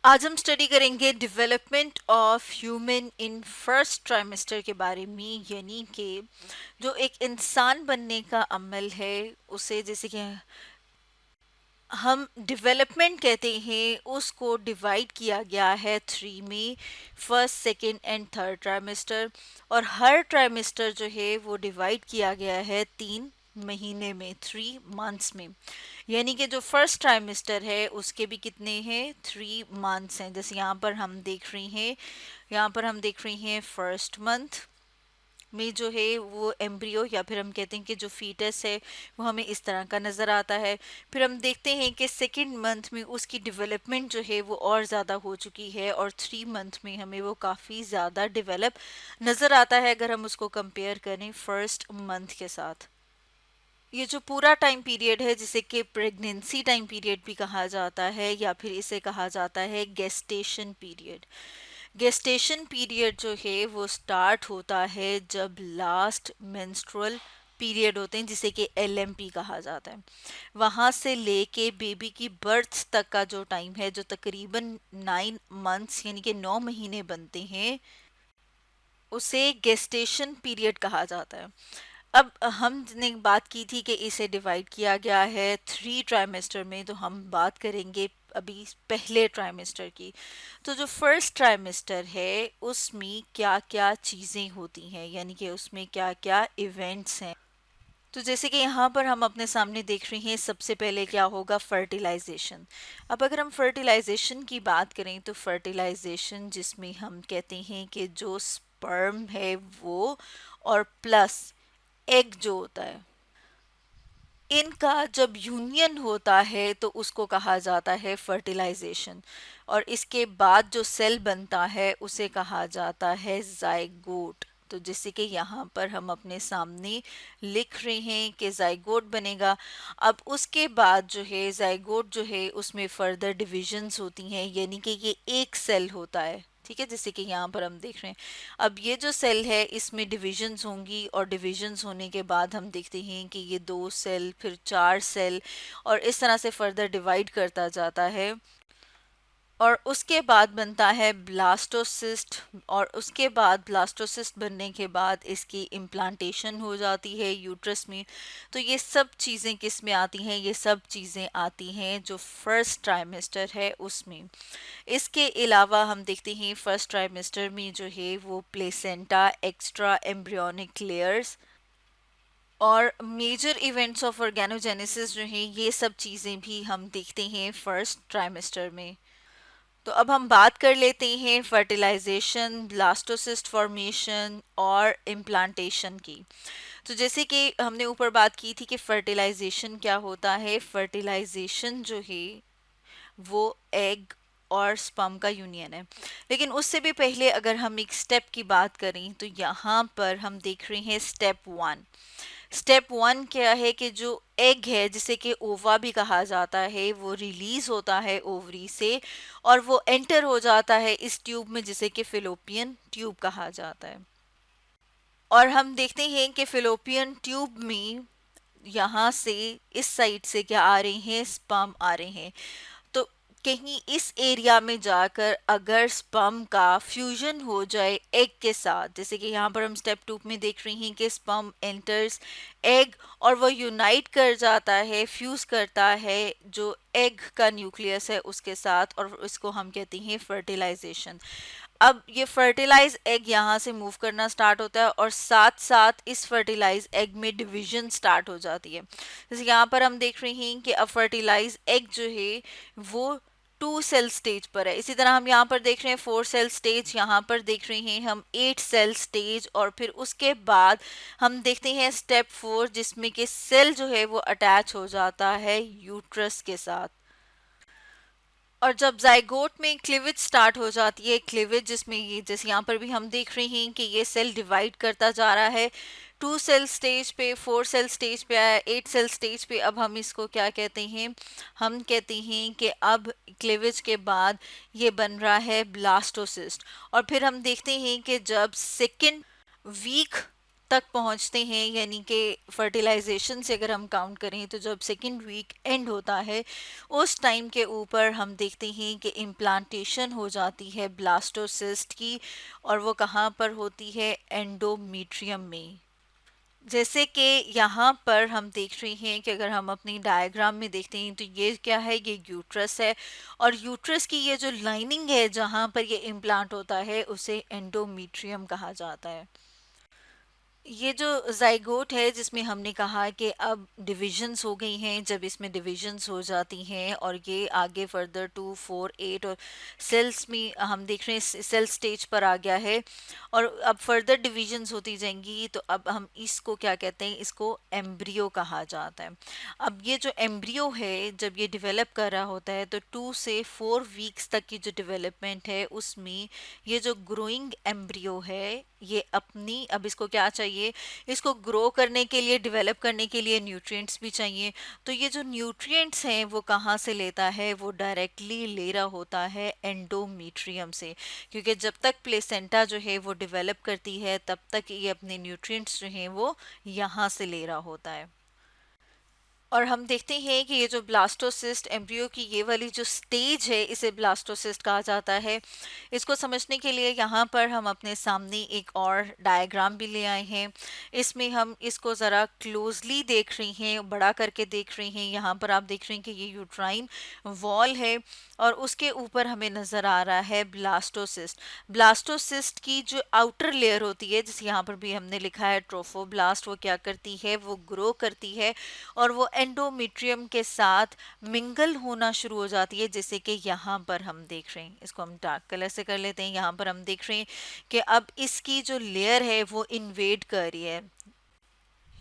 आज हम स्टडी करेंगे development of human in first trimester के बारे में, यानी कि जो एक इंसान बनने का अमल है उसे, जैसे कि हम डेवलपमेंट कहते हैं, उसको डिवाइड किया गया है थ्री में, first second and third trimester. और हर ट्राइमेस्टर जो है वो डिवाइड किया गया है 3 महीने में, 3 मंथ्स में। यानी कि जो फर्स्ट ट्राइमेस्टर है उसके भी कितने हैं, 3 मंथ्स हैं। जैसे यहाँ पर हम देख रहे हैं फर्स्ट मंथ में जो है वो एम्ब्रियो, या फिर हम कहते हैं कि जो फीटस है वो हमें इस तरह का नज़र आता है। फिर हम देखते हैं कि सेकेंड मंथ में उसकी डेवलपमेंट जो है वो और ज़्यादा हो चुकी है, और 3 मंथ में हमें वो काफ़ी ज़्यादा डेवलप नज़र आता है अगर हम उसको कंपेयर करें फर्स्ट मंथ के साथ। ये जो पूरा टाइम पीरियड है, जिसे कि प्रेगनेंसी टाइम पीरियड भी कहा जाता है, या फिर इसे कहा जाता है गेस्टेशन पीरियड। गेस्टेशन पीरियड जो है वो स्टार्ट होता है जब लास्ट मेंस्ट्रुअल पीरियड होते हैं, जिसे कि एलएमपी कहा जाता है। वहाँ से लेके बेबी की बर्थ तक का जो टाइम है, जो तकरीबन 9 मंथ्स यानी कि 9 महीने बनते हैं, उसे गेस्टेशन पीरियड कहा जाता है। अब हमने बात की थी कि इसे डिवाइड किया गया है 3 ट्राइमेस्टर में, तो हम बात करेंगे अभी पहले ट्राइमेस्टर की। तो जो फर्स्ट ट्राइमेस्टर है उसमें क्या क्या चीज़ें होती हैं, यानी कि उसमें क्या क्या इवेंट्स हैं। तो जैसे कि यहाँ पर हम अपने सामने देख रहे हैं, सबसे पहले क्या होगा, फर्टिलाइजेशन। अब अगर हम फर्टिलाइजेशन की बात करें तो फर्टिलाइजेशन जिसमें हम कहते हैं कि जो स्पर्म है वो, और प्लस एग जो होता है, इनका जब यूनियन होता है तो उसको कहा जाता है फर्टिलाइजेशन। और इसके बाद जो सेल बनता है उसे कहा जाता है जाइगोट। तो जैसे कि यहाँ पर हम अपने सामने लिख रहे हैं कि जाइगोट बनेगा। अब उसके बाद जो है जाइगोट जो है उसमें फर्दर डिविजन्स होती हैं, यानी कि ये एक सेल होता है, ठीक है, जैसे कि यहाँ पर हम देख रहे हैं। अब ये जो सेल है इसमें डिविजन्स होंगी, और डिविजन्स होने के बाद हम देखते हैं कि ये 2 सेल, फिर 4 सेल, और इस तरह से फर्दर डिवाइड करता जाता है। और उसके बाद बनता है ब्लास्टोसिस्ट, और उसके बाद ब्लास्टोसिस्ट बनने के बाद इसकी इम्प्लांटेशन हो जाती है यूट्रस में। तो ये सब चीज़ें किस में आती हैं, ये सब चीज़ें आती हैं जो फर्स्ट ट्राइमेस्टर है उसमें। इसके अलावा हम देखते हैं फर्स्ट ट्राइमेस्टर में जो है वो प्लेसेंटा, एक्स्ट्रा एम्ब्रियोनिक लेयर्स, और मेजर इवेंट्स ऑफ ऑर्गेनोजेनेसिस जो हैं, ये सब चीज़ें भी हम देखते हैं फर्स्ट ट्राइमेस्टर में। तो अब हम बात कर लेते हैं फर्टिलाइजेशन, ब्लास्टोसिस्ट फॉर्मेशन और इम्प्लांटेशन की। तो जैसे कि हमने ऊपर बात की थी कि फर्टिलाइजेशन क्या होता है, फर्टिलाइजेशन जो है वो एग और स्पर्म का यूनियन है। लेकिन उससे भी पहले अगर हम एक स्टेप की बात करें तो यहाँ पर हम देख रहे हैं स्टेप 1। स्टेप 1 क्या है कि जो एग है, जिसे कि ओवा भी कहा जाता है, वो रिलीज होता है ओवरी से, और वो एंटर हो जाता है इस ट्यूब में, जिसे कि फिलोपियन ट्यूब कहा जाता है। और हम देखते हैं कि फिलोपियन ट्यूब में यहाँ से इस साइड से क्या आ रहे हैं, स्पर्म आ रहे हैं। तो कहीं इस एरिया में जाकर अगर स्पर्म का फ्यूजन हो जाए एग के साथ, जैसे कि यहाँ पर हम स्टेप 2 में देख रही हैं कि स्पर्म एंटर्स एग, और वो यूनाइट कर जाता है, फ्यूज करता है जो एग का न्यूक्लियस है उसके साथ, और इसको हम कहते हैं फर्टिलाइजेशन। अब ये फर्टिलाइज एग यहाँ से मूव करना स्टार्ट होता है, और साथ साथ इस फर्टिलाइज एग में डिवीजन स्टार्ट हो जाती है। जैसे यहाँ पर हम देख रहे हैं कि अब फर्टिलाइज एग जो है वो 2 सेल स्टेज पर है। इसी तरह हम यहाँ पर देख रहे हैं 4 सेल स्टेज, यहाँ पर देख रहे हैं हम 8 सेल स्टेज, और फिर उसके बाद हम देखते हैं स्टेप 4, जिसमें कि सेल जो है वो अटैच हो जाता है यूट्रस के साथ। और जब जाइगोट में क्लीवेज स्टार्ट हो जाती है, क्लीवेज जिसमें ये, जैसे यहाँ पर भी हम देख रहे हैं कि ये सेल डिवाइड करता जा रहा है, 2 सेल स्टेज पे, 4 सेल स्टेज पे आया, 8 सेल स्टेज पे। अब हम इसको क्या कहते हैं, हम कहते हैं कि अब क्लीवेज के बाद ये बन रहा है ब्लास्टोसिस्ट। और फिर हम देखते हैं कि जब सेकेंड वीक तक पहुंचते हैं, यानी कि फर्टिलाइजेशन से अगर हम काउंट करें तो जब सेकेंड वीक एंड होता है उस टाइम के ऊपर हम देखते हैं कि इम्प्लांटेशन हो जाती है ब्लास्टोसिस्ट की। और वो कहाँ पर होती है? एंडोमीट्रियम में। जैसे कि यहाँ पर हम देख रहे हैं कि अगर हम अपनी डायग्राम में देखते हैं तो ये क्या है? ये यूट्रस है, और यूट्रस की ये जो लाइनिंग है जहाँ पर ये इम्प्लांट होता है उसे एंडोमीट्रियम कहा जाता है। ये जो जाइगोट है जिसमें हमने कहा कि अब डिविजन्स हो गई हैं, जब इसमें डिविजन्स हो जाती हैं और ये आगे फर्दर 2, 4, 8 और सेल्स में हम देख रहे हैं सेल स्टेज पर आ गया है, और अब फर्दर डिविजन्स होती जाएंगी। तो अब हम इसको क्या कहते हैं? इसको एम्ब्रियो कहा जाता है। अब ये जो एम्ब्रियो है जब ये डेवलप कर रहा होता है तो 2 से 4 वीक्स तक की जो डेवलपमेंट है उसमें ये जो ग्रोइंग एम्ब्रियो है ये अपनी, अब इसको क्या चाहिए? इसको ग्रो करने के लिए, डेवलप करने के लिए न्यूट्रिएंट्स भी चाहिए। तो ये जो न्यूट्रिएंट्स हैं वो कहाँ से लेता है? वो डायरेक्टली ले रहा होता है एंडोमीट्रियम से, क्योंकि जब तक प्लेसेंटा जो है वो डेवलप करती है तब तक ये अपने न्यूट्रिएंट्स जो हैं वो यहाँ से ले रहा होता है। और हम देखते हैं कि ये जो ब्लास्टोसिस्ट एम्ब्रियो की ये वाली जो स्टेज है इसे ब्लास्टोसिस्ट कहा जाता है। इसको समझने के लिए यहाँ पर हम अपने सामने एक और डायग्राम भी ले आए हैं। इसमें हम इसको ज़रा क्लोजली देख रहे हैं, बड़ा करके देख रहे हैं। यहाँ पर आप देख रहे हैं कि ये यूट्राइन वॉल है और उसके ऊपर हमें नज़र आ रहा है ब्लास्टोसिस्ट। ब्लास्टोसिस्ट की जो आउटर लेयर होती है, जिसे यहाँ पर भी हमने लिखा है ट्रोफोब्लास्ट, वो क्या करती है? वो ग्रो करती है और वो एंडोमेट्रियम के साथ मिंगल होना शुरू हो जाती है, जैसे कि यहाँ पर हम देख रहे हैं। इसको हम डार्क कलर से कर लेते हैं। यहाँ पर हम देख रहे हैं कि अब इसकी जो लेयर है वो इन्वेड कर रही है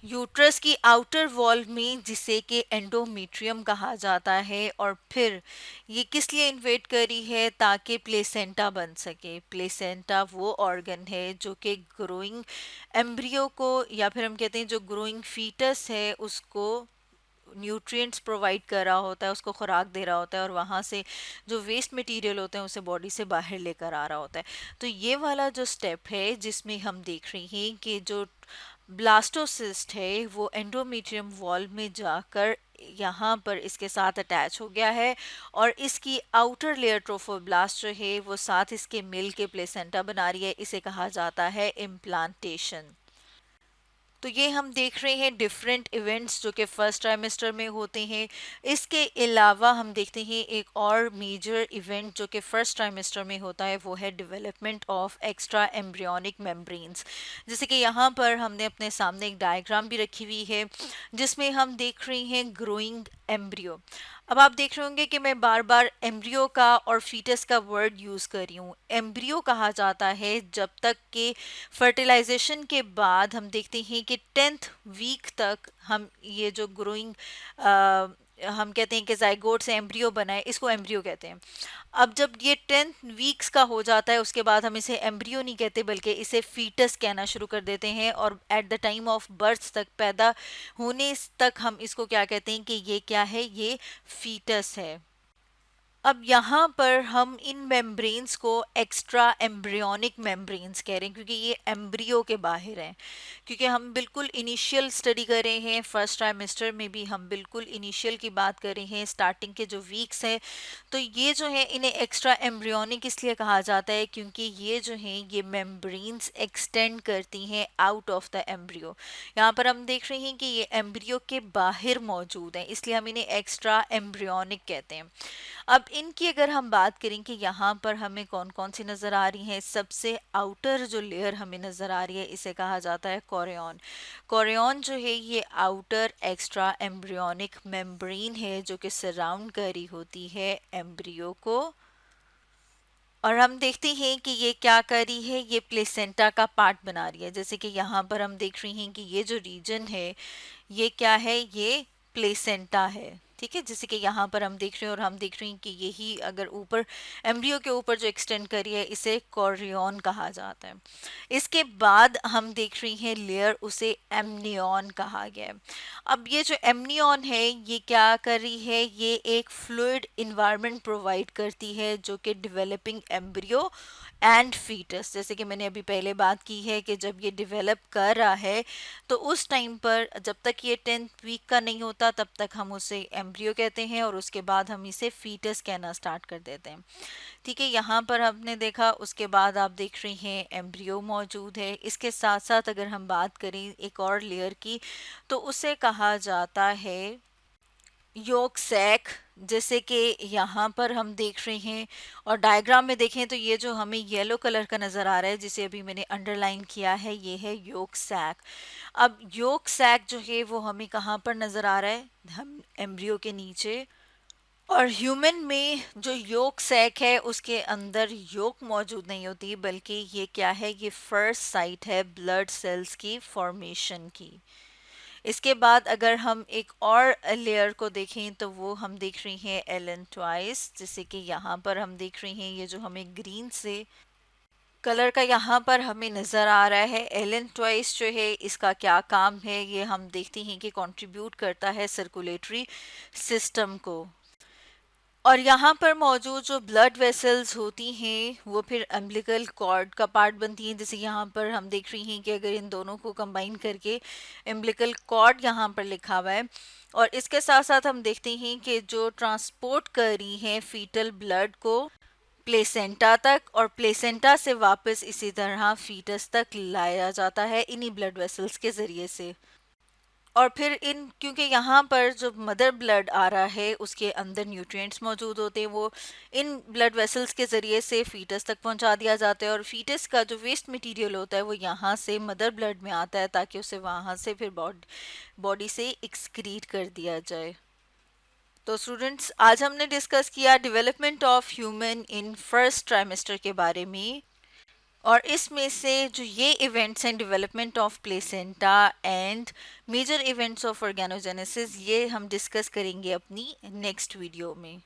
यूट्रस की आउटर वॉल में, जिसे कि एंडोमेट्रियम कहा जाता है। और फिर ये किस लिए इन्वेट करी है? ताकि प्लेसेंटा बन सके। प्लेसेंटा वो ऑर्गन है जो कि ग्रोइंग एम्ब्रियो को, या फिर हम कहते हैं जो ग्रोइंग फीटस है उसको न्यूट्रिएंट्स प्रोवाइड कर रहा होता है, उसको खुराक दे रहा होता है, और वहाँ से जो वेस्ट मटेरियल होते हैं उसे बॉडी से बाहर लेकर आ रहा होता है। तो ये वाला जो स्टेप है जिसमें हम देख रहे हैं कि जो ब्लास्टोसिस्ट है वो एंडोमेट्रियम वॉल में जाकर यहाँ पर इसके साथ अटैच हो गया है, और इसकी आउटर लेयर ट्रोफोब्लास्ट जो है वो साथ इसके मिल के प्लेसेंटा बना रही है। इसे कहा जाता है इम्प्लांटेशन। तो ये हम देख रहे हैं डिफरेंट इवेंट्स जो कि फर्स्ट ट्राइमेस्टर में होते हैं। इसके अलावा हम देखते हैं एक और मेजर इवेंट जो कि फर्स्ट ट्राइमेस्टर में होता है, वो है development of extra embryonic membranes. जैसे कि यहाँ पर हमने अपने सामने एक डायग्राम भी रखी हुई है जिसमें हम देख रहे हैं ग्रोइंग एम्ब्रियो। अब आप देख रहे होंगे कि मैं बार बार एम्ब्रियो का और फीटस का वर्ड यूज़ कर रही हूँ। एम्ब्रियो कहा जाता है जब तक कि फर्टिलाइजेशन के बाद हम देखते हैं कि 10th वीक तक हम ये जो ग्रोइंग हम कहते हैं कि जाइगोट से एम्ब्रियो बनाए, इसको एम्ब्रियो कहते हैं। अब जब ये 10th वीक्स का हो जाता है उसके बाद हम इसे एम्ब्रियो नहीं कहते बल्कि इसे फीटस कहना शुरू कर देते हैं, और at the time of birth तक, पैदा होने तक हम इसको क्या कहते हैं? कि ये क्या है? ये फीटस है। अब यहाँ पर हम इन मेम्ब्रेन्स को एक्स्ट्रा एम्ब्रियोनिक मेम्ब्रेन्स कह रहे हैं क्योंकि ये एम्ब्रियो के बाहर हैं। क्योंकि हम बिल्कुल इनिशियल स्टडी कर रहे हैं, फर्स्ट ट्राइमेस्टर में भी हम बिल्कुल इनिशियल की बात कर रहे हैं, स्टार्टिंग के जो वीक्स हैं। तो ये जो है इन्हें एक्स्ट्रा एम्ब्रियोनिक इसलिए कहा जाता है क्योंकि ये जो हैं ये मेम्ब्रेन्स एक्सटेंड करती हैं आउट ऑफ द एम्ब्रियो। यहाँ पर हम देख रहे हैं कि ये एम्ब्रियो के बाहर मौजूद हैं, इसलिए हम इन्हें एक्स्ट्रा एम्ब्रियोनिक कहते हैं। अब इनकी अगर हम बात करें कि यहाँ पर हमें कौन कौन सी नज़र आ रही हैं, सबसे आउटर जो लेयर हमें नज़र आ रही है इसे कहा जाता है कोरियन। कोरियन जो है ये आउटर एक्स्ट्रा एम्ब्रियोनिक मेम्ब्रेन है जो कि सराउंड करी होती है एम्ब्रियो को। और हम देखते हैं कि ये क्या कर रही है? ये प्लेसेंटा का पार्ट बना रही है। जैसे कि यहाँ पर हम देख रहे हैं कि ये जो रीजन है ये क्या है? ये प्लेसेंटा है। ठीक है, जैसे कि यहाँ पर हम देख रहे हैं, और हम देख रहे हैं कि यही अगर ऊपर एम्ब्रियो के ऊपर जो एक्सटेंड करी है इसे कोरियन कहा जाता है। इसके बाद हम देख रहे हैं लेयर, उसे एमनियन कहा गया है। अब ये जो एमनियन है ये क्या कर रही है? ये एक फ्लूइड इन्वायरमेंट प्रोवाइड करती है जो कि डेवलपिंग एम्ब्रियो एंड फीटस, जैसे कि मैंने अभी पहले बात की है कि जब ये डेवलप कर रहा है तो उस टाइम पर जब तक ये 10th वीक का नहीं होता तब तक हम उसे एम्ब्रियो कहते हैं और उसके बाद हम इसे फीटस कहना स्टार्ट कर देते हैं। ठीक है, यहाँ पर हमने देखा, उसके बाद आप देख रहे हैं एम्ब्रियो मौजूद है। इसके साथ साथ अगर हम बात करें एक और लेयर की तो उसे कहा जाता है योक सैक, जैसे कि यहाँ पर हम देख रहे हैं और डायग्राम में देखें तो ये जो हमें येलो कलर का नज़र आ रहा है जिसे अभी मैंने अंडरलाइन किया है ये है योक सैक। अब योक सैक जो है वो हमें कहाँ पर नज़र आ रहा है, हम एम्ब्रियो के नीचे। और ह्यूमन में जो योक सैक है उसके अंदर योक मौजूद नहीं होती, बल्कि ये क्या है, ये फर्स्ट साइट है ब्लड सेल्स की फॉर्मेशन की। इसके बाद अगर हम एक और लेयर को देखें तो वो हम देख रहे हैं एलन ट्वाइस, जैसे कि यहाँ पर हम देख रहे हैं ये जो हमें ग्रीन से कलर का यहाँ पर हमें नज़र आ रहा है। एलन ट्वाइस जो है इसका क्या काम है, ये हम देखते हैं कि कंट्रीब्यूट करता है सर्कुलेटरी सिस्टम को। और यहाँ पर मौजूद जो ब्लड वेसल्स होती हैं वो फिर अम्बिलिकल कॉर्ड का पार्ट बनती हैं, जैसे यहाँ पर हम देख रही हैं कि अगर इन दोनों को कंबाइन करके अम्बिलिकल कॉर्ड यहाँ पर लिखा हुआ है। और इसके साथ साथ हम देखते हैं कि जो ट्रांसपोर्ट कर रही हैं फीटल ब्लड को प्लेसेंटा तक और प्लेसेंटा से वापस इसी तरह फीटस तक लाया जाता है इन्हीं ब्लड वेसल्स के ज़रिए से। और फिर इन क्योंकि यहाँ पर जो मदर ब्लड आ रहा है उसके अंदर न्यूट्रिएंट्स मौजूद होते हैं, वो इन ब्लड वेसल्स के ज़रिए से फीटस तक पहुँचा दिया जाता है और फीटस का जो वेस्ट मटेरियल होता है वो यहाँ से मदर ब्लड में आता है ताकि उसे वहाँ से फिर बॉडी से एक्सक्रीट कर दिया जाए। तो स्टूडेंट्स, आज हमने डिस्कस किया development of human in first trimester के बारे में। और इसमें से जो ये इवेंट्स हैं development of placenta and major events of organogenesis, ये हम डिस्कस करेंगे अपनी नेक्स्ट वीडियो में।